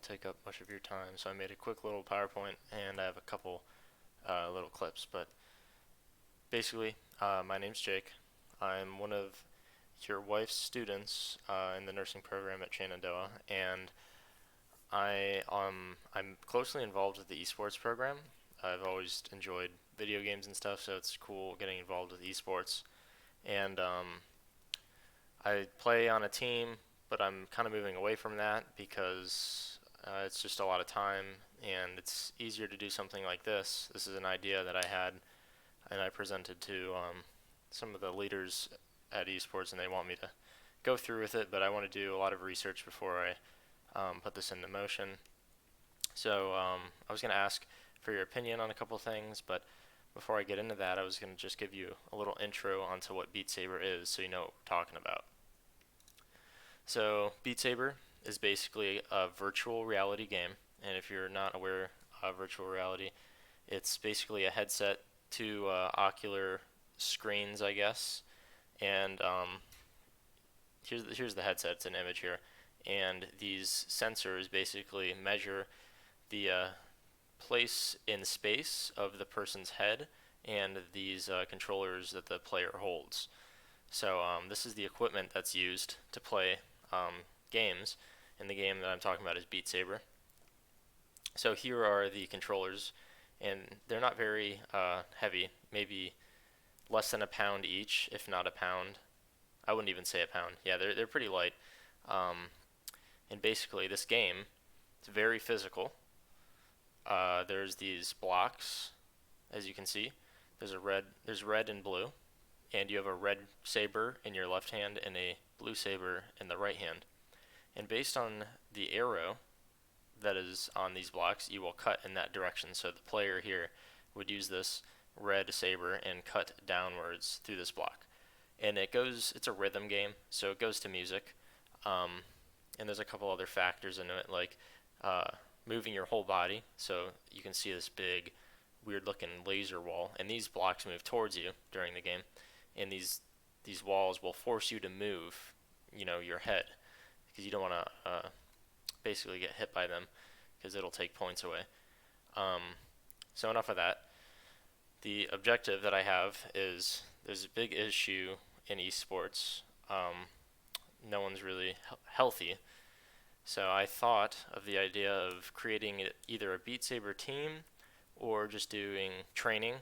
to take up much of your time, so I made a quick little PowerPoint and I have a couple little clips. But basically, my name's Jake. I'm one of your wife's students in the nursing program at Shenandoah, and I'm closely involved with the esports program. I've always enjoyed video games and stuff, so it's cool getting involved with esports. And I play on a team, but I'm kind of moving away from that because it's just a lot of time, and it's easier to do something like this. This is an idea that I had, and I presented to some of the leaders at esports, and they want me to go through with it, but I want to do a lot of research before I put this into motion. So I was going to ask for your opinion on a couple things, but before I get into that, I was going to just give you a little intro onto what Beat Saber is so you know what we're talking about. So, Beat Saber is basically a virtual reality game, and if you're not aware of virtual reality, it's basically a headset to ocular screens, I guess. And here's the headset. It's an image here, and these sensors basically measure the place in space of the person's head and these controllers that the player holds. So this is the equipment that's used to play games, and the game that I'm talking about is Beat Saber. So here are the controllers, and they're not very heavy, maybe less than a pound each, if not a pound. I wouldn't even say a pound. Yeah, they're pretty light. Um, and basically, this game, it's very physical. There's these blocks, as you can see. There's red and blue, and you have a red saber in your left hand and a blue saber in the right hand. And based on the arrow that is on these blocks, you will cut in that direction. So the player here would use this red saber and cut downwards through this block. And it's a rhythm game, so it goes to music. Um, and there's a couple other factors in it, like uh, moving your whole body. So you can see this big, weird looking laser wall, and these blocks move towards you during the game. And these walls will force you to move, your head, because you don't want to basically get hit by them, because it'll take points away. Um, so enough of that. The objective that I have is there's a big issue in esports. No one's really healthy. So I thought of the idea of creating either a Beat Saber team or just doing training.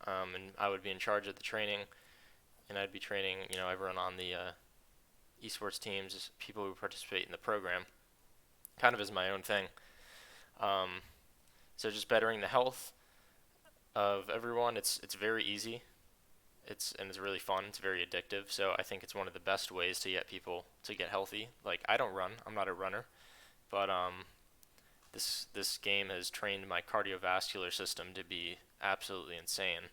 And I would be in charge of the training, and I'd be training, everyone on the esports teams, people who participate in the program, kind of as my own thing. Um, so just bettering the health of everyone. It's very easy. It's really fun. It's very addictive. So I think it's one of the best ways to get people to get healthy. Like, I don't run. I'm not a runner, but this game has trained my cardiovascular system to be absolutely insane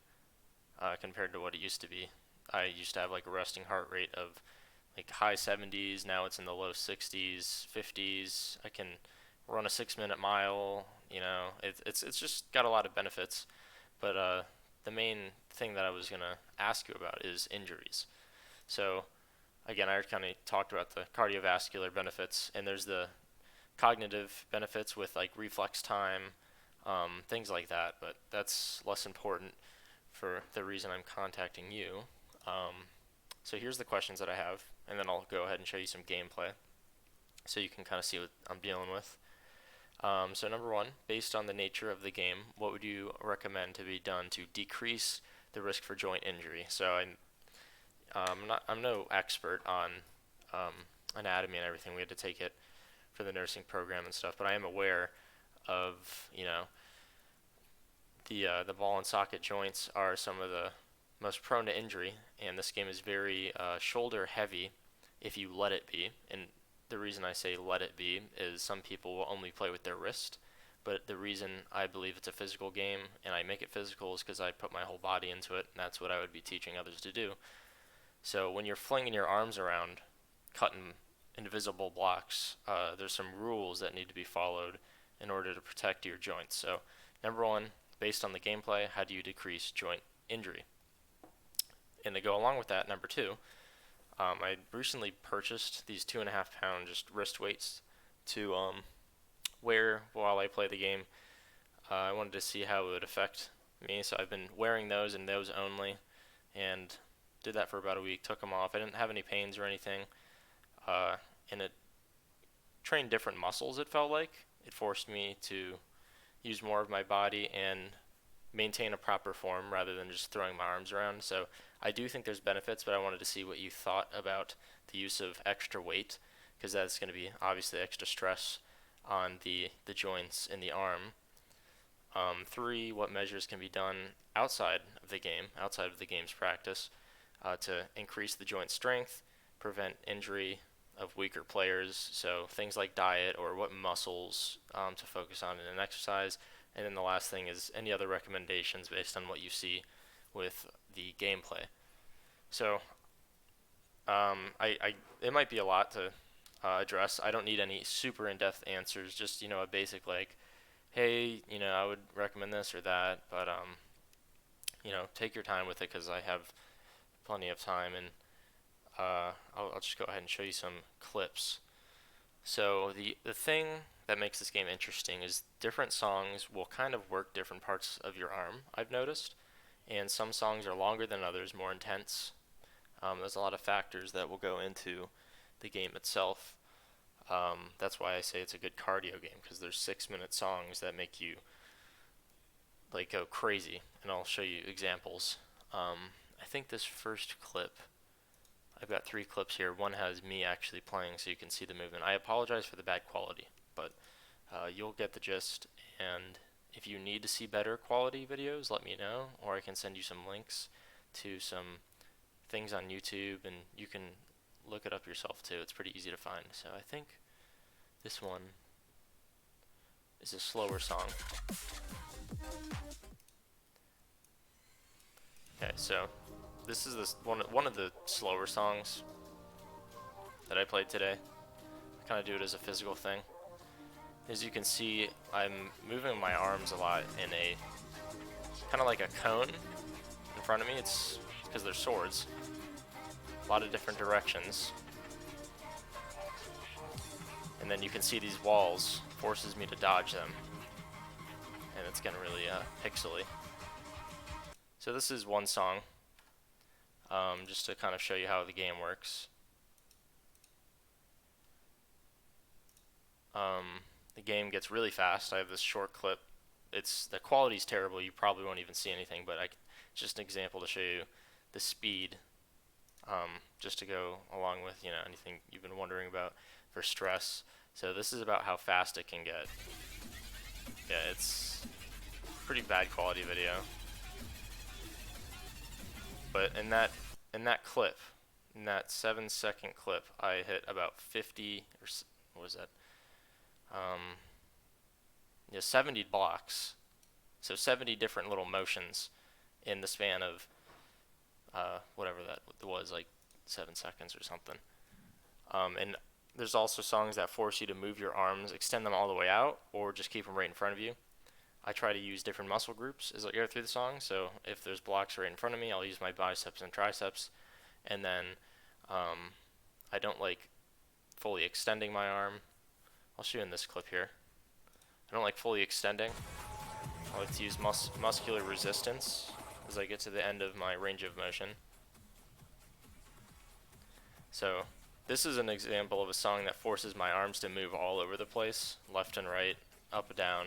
compared to what it used to be. I used to have like a resting heart rate of like high 70s. Now it's in the low 60s, 50s. I can run a 6 minute mile. It's just got a lot of benefits. But the main thing that I was gonna ask you about is injuries. So again, I kind of talked about the cardiovascular benefits, and there's the cognitive benefits with like reflex time, things like that. But that's less important for the reason I'm contacting you. So here's the questions that I have, and then I'll go ahead and show you some gameplay so you can kind of see what I'm dealing with. So number one, based on the nature of the game, what would you recommend to be done to decrease the risk for joint injury? So I'm no expert on anatomy and everything. We had to take it for the nursing program and stuff, but I am aware of the ball and socket joints are some of the most prone to injury, and this game is very shoulder heavy if you let it be. And the reason I say let it be is some people will only play with their wrist, but the reason I believe it's a physical game and I make it physical is because I put my whole body into it, and that's what I would be teaching others to do. So when you're flinging your arms around, cutting invisible blocks, there's some rules that need to be followed in order to protect your joints. So number one, based on the gameplay, how do you decrease joint injury? And to go along with that, number two, I recently purchased these 2.5 pound just wrist weights to wear while I play the game. I wanted to see how it would affect me, so I've been wearing those and those only, and did that for about a week. Took them off. I didn't have any pains or anything, uh, and it trained different muscles. It felt like it forced me to use more of my body and maintain a proper form rather than just throwing my arms around. So I do think there's benefits, but I wanted to see what you thought about the use of extra weight, because that's going to be obviously extra stress on the joints in the arm. Three, what measures can be done outside of the game's practice, to increase the joint strength, prevent injury of weaker players. So things like diet or what muscles to focus on in an exercise. And then the last thing is any other recommendations based on what you see with the gameplay. So I it might be a lot to address. I don't need any super in-depth answers. Just a basic like, hey, I would recommend this or that, but take your time with it because I have plenty of time, and I'll just go ahead and show you some clips. So the thing that makes this game interesting is different songs will kind of work different parts of your arm, I've noticed, and some songs are longer than others, more intense. There's a lot of factors that will go into the game itself. That's why I say it's a good cardio game, because there's 6-minute songs that make you like go crazy, and I'll show you examples. I think this first clip, I've got 3 clips here. One has me actually playing so you can see the movement. I apologize for the bad quality, but you'll get the gist, and if you need to see better quality videos, let me know, or I can send you some links to some things on YouTube, and you can look it up yourself too. It's pretty easy to find. So I think this one is a slower song. Okay, so this is one of the slower songs that I played today. I kind of do it as a physical thing. As you can see, I'm moving my arms a lot in a kind of like a cone in front of me. It's because they're swords. A lot of different directions. And then you can see these walls forces me to dodge them. And it's getting really pixely. So this is one song, just to kind of show you how the game works. The game gets really fast. I have this short clip. The quality's terrible. You probably won't even see anything, but just an example to show you the speed, just to go along with anything you've been wondering about for stress. So this is about how fast it can get. Yeah, it's pretty bad quality video. But in that clip, in that 7-second clip, I hit about 50 or what was that? 70 blocks. So 70 different little motions in the span of whatever that was, like 7 seconds or something. And there's also songs that force you to move your arms, extend them all the way out, or just keep them right in front of you. I try to use different muscle groups as I go through the song. So if there's blocks right in front of me, I'll use my biceps and triceps. And then I don't like fully extending my arm. I'll show you in this clip here. I don't like fully extending. I like to use muscular resistance as I get to the end of my range of motion. So this is an example of a song that forces my arms to move all over the place, left and right, up and down.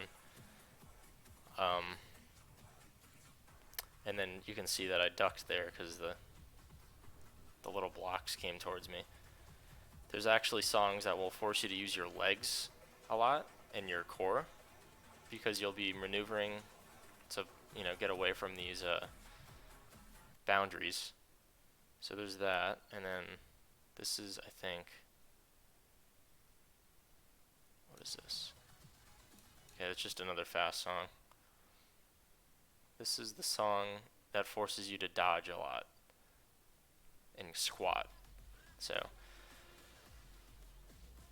And then you can see that I ducked there because the little blocks came towards me. There's actually songs that will force you to use your legs a lot and your core, because you'll be maneuvering to get away from these boundaries. So there's that, and then this is, I think, what is this? Okay, it's just another fast song. This is the song that forces you to dodge a lot and squat. So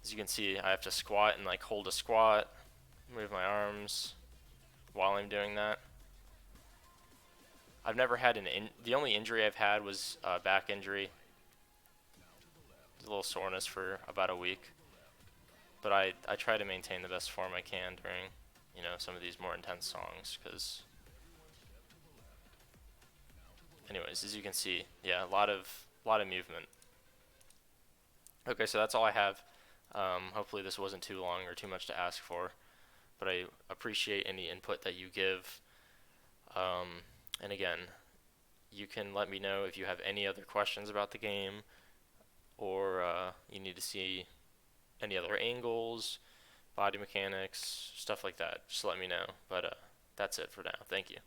as you can see, I have to squat and like hold a squat, move my arms while I'm doing that. I've never had the only injury I've had was a back injury. A little soreness for about a week. But I try to maintain the best form I can during, some of these more intense songs, because, anyways, as you can see, yeah, a lot of movement. Okay, so that's all I have. Hopefully this wasn't too long or too much to ask for, but I appreciate any input that you give. And again, you can let me know if you have any other questions about the game, or you need to see any other angles, body mechanics, stuff like that. Just let me know. But that's it for now. Thank you.